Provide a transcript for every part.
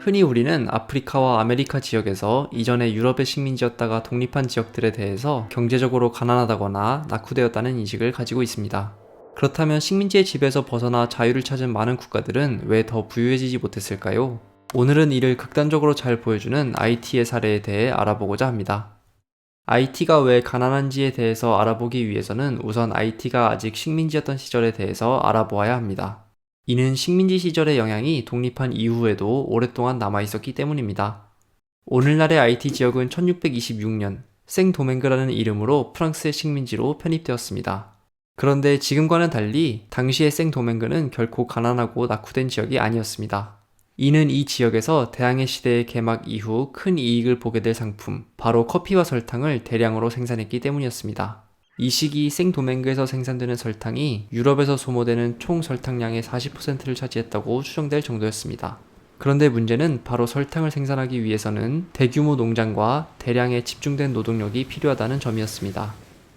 흔히 우리는 아프리카와 아메리카 지역에서 이전에 유럽의 식민지였다가 독립한 지역들에 대해서 경제적으로 가난하다거나 낙후되었다는 인식을 가지고 있습니다. 그렇다면 식민지의 지배에서 벗어나 자유를 찾은 많은 국가들은 왜 더 부유해지지 못했을까요? 오늘은 이를 극단적으로 잘 보여주는 IT의 사례에 대해 알아보고자 합니다. IT가 왜 가난한지에 대해서 알아보기 위해서는 우선 IT가 아직 식민지였던 시절에 대해서 알아보아야 합니다. 이는 식민지 시절의 영향이 독립한 이후에도 오랫동안 남아있었기 때문입니다. 오늘날의 IT 지역은 1626년 생도맹그라는 이름으로 프랑스의 식민지로 편입되었습니다. 그런데 지금과는 달리 당시의 생도맹그는 결코 가난하고 낙후된 지역이 아니었습니다. 이는 이 지역에서 대항해 시대의 개막 이후 큰 이익을 보게 될 상품, 바로 커피와 설탕을 대량으로 생산했기 때문이었습니다. 이 시기 생도맹그에서 생산되는 설탕이 유럽에서 소모되는 총 설탕량의 40%를 차지했다고 추정될 정도였습니다. 그런데 문제는 바로 설탕을 생산하기 위해서는 대규모 농장과 대량의 집중된 노동력이 필요하다는 점이었습니다.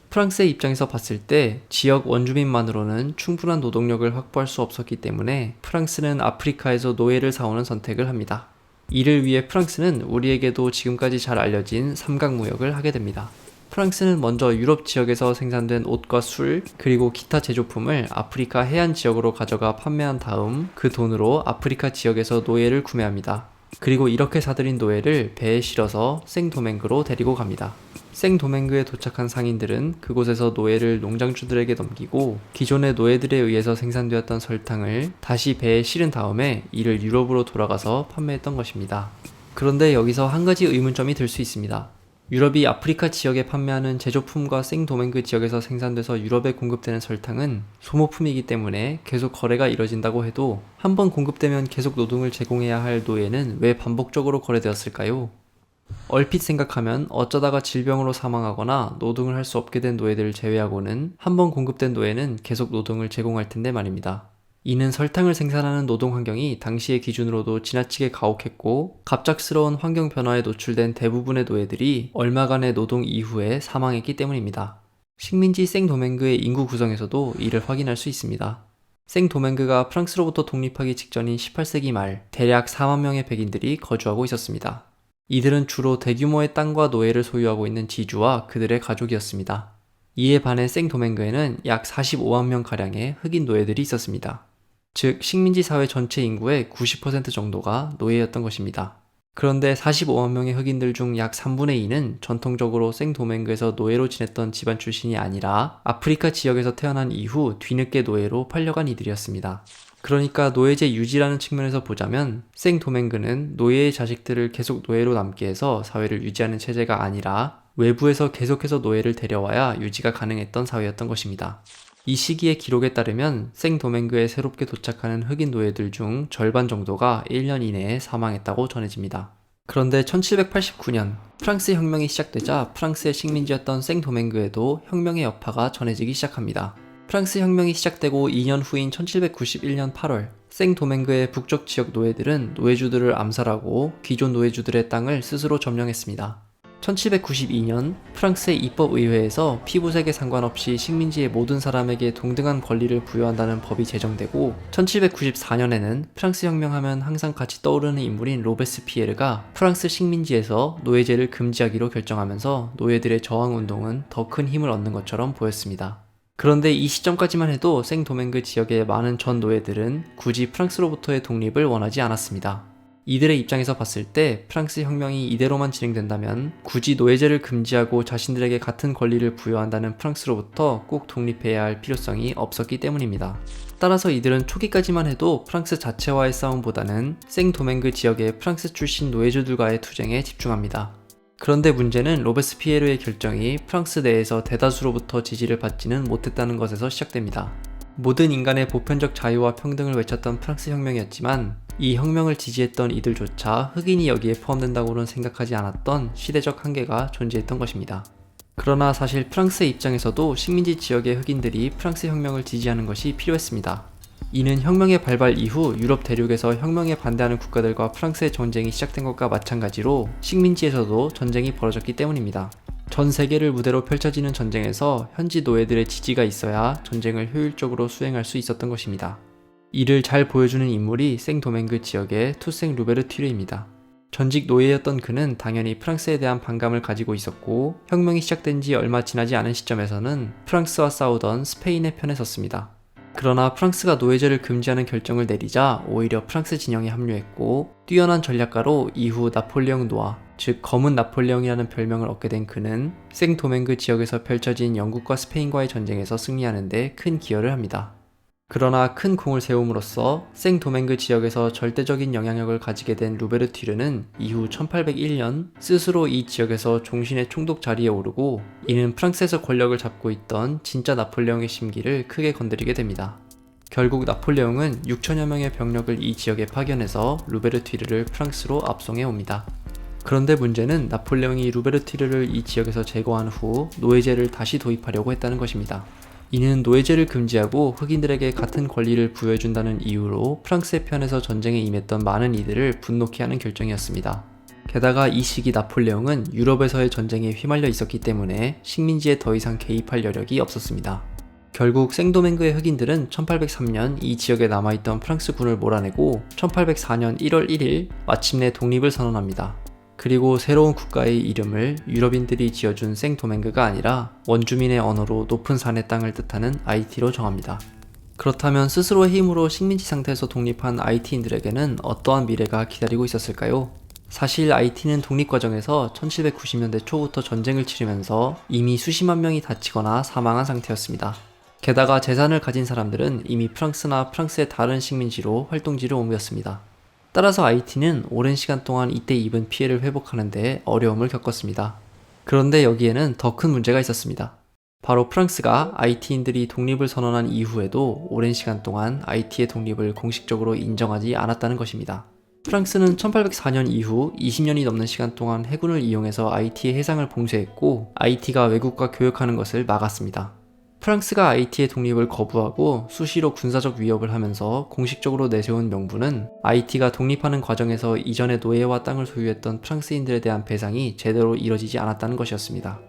프랑스의 입장에서 봤을 때 지역 원주민만으로는 충분한 노동력을 확보할 수 없었기 때문에 프랑스는 아프리카에서 노예를 사오는 선택을 합니다. 이를 위해 프랑스는 우리에게도 지금까지 잘 알려진 삼각무역을 하게 됩니다. 프랑스는 먼저 유럽 지역에서 생산된 옷과 술, 그리고 기타 제조품을 아프리카 해안 지역으로 가져가 판매한 다음 그 돈으로 아프리카 지역에서 노예를 구매합니다. 그리고 이렇게 사들인 노예를 배에 실어서 생도맹그로 데리고 갑니다. 생도맹그에 도착한 상인들은 그곳에서 노예를 농장주들에게 넘기고 기존의 노예들에 의해서 생산되었던 설탕을 다시 배에 실은 다음에 이를 유럽으로 돌아가서 판매했던 것입니다. 그런데 여기서 한 가지 의문점이 들 수 있습니다. 유럽이 아프리카 지역에 판매하는 제조품과 생도맹그 지역에서 생산돼서 유럽에 공급되는 설탕은 소모품이기 때문에 계속 거래가 이뤄진다고 해도 한번 공급되면 계속 노동을 제공해야 할 노예는 왜 반복적으로 거래되었을까요? 얼핏 생각하면 어쩌다가 질병으로 사망하거나 노동을 할 수 없게 된 노예들을 제외하고는 한번 공급된 노예는 계속 노동을 제공할 텐데 말입니다. 이는 설탕을 생산하는 노동 환경이 당시의 기준으로도 지나치게 가혹했고 갑작스러운 환경 변화에 노출된 대부분의 노예들이 얼마간의 노동 이후에 사망했기 때문입니다. 식민지 생도맹그의 인구 구성에서도 이를 확인할 수 있습니다. 생도맹그가 프랑스로부터 독립하기 직전인 18세기 말 대략 4만 명의 백인들이 거주하고 있었습니다. 이들은 주로 대규모의 땅과 노예를 소유하고 있는 지주와 그들의 가족이었습니다. 이에 반해 생도맹그에는 약 45만 명가량의 흑인 노예들이 있었습니다. 즉 식민지 사회 전체 인구의 90% 정도가 노예였던 것입니다. 그런데 45만 명의 흑인들 중 약 3분의 2는 전통적으로 생도맹그에서 노예로 지냈던 집안 출신이 아니라 아프리카 지역에서 태어난 이후 뒤늦게 노예로 팔려간 이들이었습니다. 그러니까 노예제 유지라는 측면에서 보자면 생도맹그는 노예의 자식들을 계속 노예로 남게 해서 사회를 유지하는 체제가 아니라 외부에서 계속해서 노예를 데려와야 유지가 가능했던 사회였던 것입니다. 이 시기의 기록에 따르면 생도맹그에 새롭게 도착하는 흑인 노예들 중 절반 정도가 1년 이내에 사망했다고 전해집니다. 그런데 1789년 프랑스 혁명이 시작되자 프랑스의 식민지였던 생도맹그에도 혁명의 여파가 전해지기 시작합니다. 프랑스 혁명이 시작되고 2년 후인 1791년 8월 생도맹그의 북쪽 지역 노예들은 노예주들을 암살하고 기존 노예주들의 땅을 스스로 점령했습니다. 1792년 프랑스의 입법의회에서 피부색에 상관없이 식민지의 모든 사람에게 동등한 권리를 부여한다는 법이 제정되고 1794년에는 프랑스 혁명하면 항상 같이 떠오르는 인물인 로베스피에르가 프랑스 식민지에서 노예제를 금지하기로 결정하면서 노예들의 저항운동은 더 큰 힘을 얻는 것처럼 보였습니다. 그런데 이 시점까지만 해도 생도맹그 지역의 많은 전 노예들은 굳이 프랑스로부터의 독립을 원하지 않았습니다. 이들의 입장에서 봤을 때 프랑스 혁명이 이대로만 진행된다면 굳이 노예제를 금지하고 자신들에게 같은 권리를 부여한다는 프랑스로부터 꼭 독립해야 할 필요성이 없었기 때문입니다. 따라서 이들은 초기까지만 해도 프랑스 자체와의 싸움보다는 생도맹그 지역의 프랑스 출신 노예주들과의 투쟁에 집중합니다. 그런데 문제는 로베스피에르의 결정이 프랑스 내에서 대다수로부터 지지를 받지는 못했다는 것에서 시작됩니다. 모든 인간의 보편적 자유와 평등을 외쳤던 프랑스 혁명이었지만 이 혁명을 지지했던 이들조차 흑인이 여기에 포함된다고는 생각하지 않았던 시대적 한계가 존재했던 것입니다. 그러나 사실 프랑스의 입장에서도 식민지 지역의 흑인들이 프랑스 혁명을 지지하는 것이 필요했습니다. 이는 혁명의 발발 이후 유럽 대륙에서 혁명에 반대하는 국가들과 프랑스의 전쟁이 시작된 것과 마찬가지로 식민지에서도 전쟁이 벌어졌기 때문입니다. 전 세계를 무대로 펼쳐지는 전쟁에서 현지 노예들의 지지가 있어야 전쟁을 효율적으로 수행할 수 있었던 것입니다. 이를 잘 보여주는 인물이 생도맹그 지역의 투생 루베르튜르입니다. 전직 노예였던 그는 당연히 프랑스에 대한 반감을 가지고 있었고, 혁명이 시작된 지 얼마 지나지 않은 시점에서는 프랑스와 싸우던 스페인의 편에 섰습니다. 그러나 프랑스가 노예제를 금지하는 결정을 내리자 오히려 프랑스 진영에 합류했고, 뛰어난 전략가로 이후 나폴레옹 노아, 즉 검은 나폴레옹이라는 별명을 얻게 된 그는 생도맹그 지역에서 펼쳐진 영국과 스페인과의 전쟁에서 승리하는 데 큰 기여를 합니다. 그러나 큰 공을 세움으로써 생도맹그 지역에서 절대적인 영향력을 가지게 된 루베르튜르는 이후 1801년 스스로 이 지역에서 종신의 총독 자리에 오르고, 이는 프랑스에서 권력을 잡고 있던 진짜 나폴레옹의 심기를 크게 건드리게 됩니다. 결국 나폴레옹은 6천여 명의 병력을 이 지역에 파견해서 루베르튜르를 프랑스로 압송해 옵니다. 그런데 문제는 나폴레옹이 루베르튜르를 이 지역에서 제거한 후 노예제를 다시 도입하려고 했다는 것입니다. 이는 노예제를 금지하고 흑인들에게 같은 권리를 부여해준다는 이유로 프랑스의 편에서 전쟁에 임했던 많은 이들을 분노케 하는 결정이었습니다. 게다가 이 시기 나폴레옹은 유럽에서의 전쟁에 휘말려 있었기 때문에 식민지에 더 이상 개입할 여력이 없었습니다. 결국 생도맹그의 흑인들은 1803년 이 지역에 남아있던 프랑스 군을 몰아내고 1804년 1월 1일 마침내 독립을 선언합니다. 그리고 새로운 국가의 이름을 유럽인들이 지어준 생도맹그가 아니라 원주민의 언어로 높은 산의 땅을 뜻하는 아이티로 정합니다. 그렇다면 스스로의 힘으로 식민지 상태에서 독립한 아이티인들에게는 어떠한 미래가 기다리고 있었을까요? 사실 아이티는 독립 과정에서 1790년대 초부터 전쟁을 치르면서 이미 수십만 명이 다치거나 사망한 상태였습니다. 게다가 재산을 가진 사람들은 이미 프랑스나 프랑스의 다른 식민지로 활동지를 옮겼습니다. 따라서 아이티는 오랜 시간 동안 이때 입은 피해를 회복하는 데 어려움을 겪었습니다. 그런데 여기에는 더 큰 문제가 있었습니다. 바로 프랑스가 아이티인들이 독립을 선언한 이후에도 오랜 시간 동안 아이티의 독립을 공식적으로 인정하지 않았다는 것입니다. 프랑스는 1804년 이후 20년이 넘는 시간 동안 해군을 이용해서 아이티의 해상을 봉쇄했고, 아이티가 외국과 교역하는 것을 막았습니다. 프랑스가 아이티의 독립을 거부하고 수시로 군사적 위협을 하면서 공식적으로 내세운 명분은 아이티가 독립하는 과정에서 이전에 노예와 땅을 소유했던 프랑스인들에 대한 배상이 제대로 이뤄지지 않았다는 것이었습니다.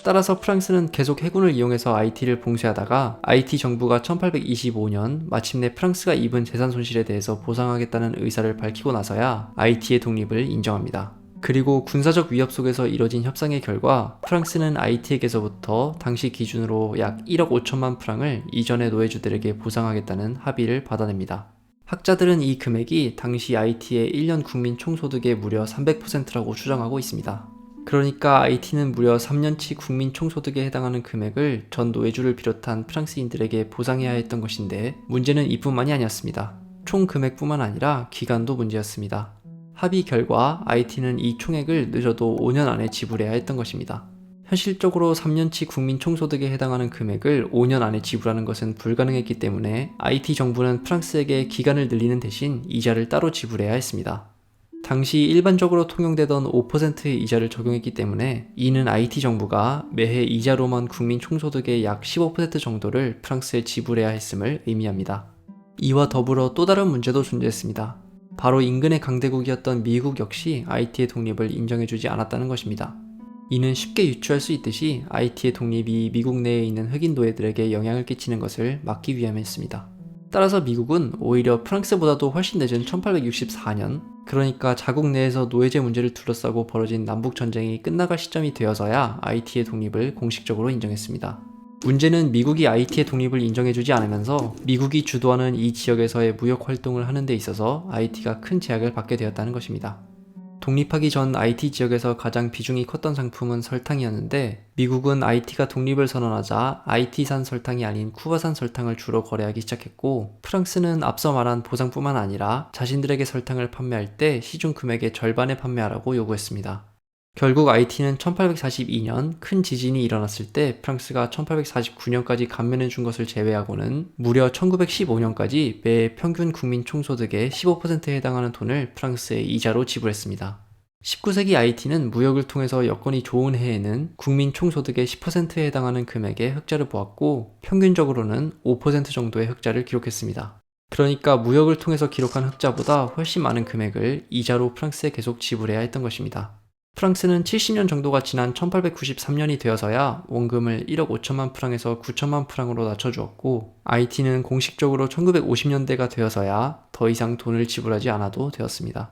따라서 프랑스는 계속 해군을 이용해서 아이티를 봉쇄하다가 아이티 정부가 1825년 마침내 프랑스가 입은 재산 손실에 대해서 보상하겠다는 의사를 밝히고 나서야 아이티의 독립을 인정합니다. 그리고 군사적 위협 속에서 이뤄진 협상의 결과 프랑스는 아이티에게서부터 당시 기준으로 약 1억 5천만 프랑을 이전의 노예주들에게 보상하겠다는 합의를 받아냅니다. 학자들은 이 금액이 당시 아이티의 1년 국민 총소득의 무려 300%라고 추정하고 있습니다. 그러니까 아이티는 무려 3년치 국민 총소득에 해당하는 금액을 전 노예주를 비롯한 프랑스인들에게 보상해야 했던 것인데, 문제는 이뿐만이 아니었습니다. 총 금액뿐만 아니라 기간도 문제였습니다. 합의 결과 아이티는 이 총액을 늦어도 5년 안에 지불해야 했던 것입니다. 현실적으로 3년치 국민 총소득에 해당하는 금액을 5년 안에 지불하는 것은 불가능했기 때문에 아이티 정부는 프랑스에게 기간을 늘리는 대신 이자를 따로 지불해야 했습니다. 당시 일반적으로 통용되던 5%의 이자를 적용했기 때문에 이는 아이티 정부가 매해 이자로만 국민 총소득의 약 15% 정도를 프랑스에 지불해야 했음을 의미합니다. 이와 더불어 또 다른 문제도 존재했습니다. 바로 인근의 강대국이었던 미국 역시 아이티의 독립을 인정해주지 않았다는 것입니다. 이는 쉽게 유추할 수 있듯이 아이티의 독립이 미국 내에 있는 흑인 노예들에게 영향을 끼치는 것을 막기 위함이었습니다. 따라서 미국은 오히려 프랑스보다도 훨씬 늦은 1864년, 그러니까 자국 내에서 노예제 문제를 둘러싸고 벌어진 남북전쟁이 끝나갈 시점이 되어서야 아이티의 독립을 공식적으로 인정했습니다. 문제는 미국이 아이티의 독립을 인정해주지 않으면서 미국이 주도하는 이 지역에서의 무역 활동을 하는 데 있어서 아이티가 큰 제약을 받게 되었다는 것입니다. 독립하기 전 아이티 지역에서 가장 비중이 컸던 상품은 설탕이었는데, 미국은 아이티가 독립을 선언하자 아이티산 설탕이 아닌 쿠바산 설탕을 주로 거래하기 시작했고, 프랑스는 앞서 말한 보상뿐만 아니라 자신들에게 설탕을 판매할 때 시중 금액의 절반에 판매하라고 요구했습니다. 결국 아이티는 1842년 큰 지진이 일어났을 때 프랑스가 1849년까지 감면해 준 것을 제외하고는 무려 1915년까지 매 평균 국민 총소득의 15%에 해당하는 돈을 프랑스에 이자로 지불했습니다. 19세기 아이티는 무역을 통해서 여건이 좋은 해에는 국민 총소득의 10%에 해당하는 금액의 흑자를 보았고, 평균적으로는 5% 정도의 흑자를 기록했습니다. 그러니까 무역을 통해서 기록한 흑자보다 훨씬 많은 금액을 이자로 프랑스에 계속 지불해야 했던 것입니다. 프랑스는 70년 정도가 지난 1893년이 되어서야 원금을 1억 5천만 프랑에서 9천만 프랑으로 낮춰주었고, IT는 공식적으로 1950년대가 되어서야 더 이상 돈을 지불하지 않아도 되었습니다.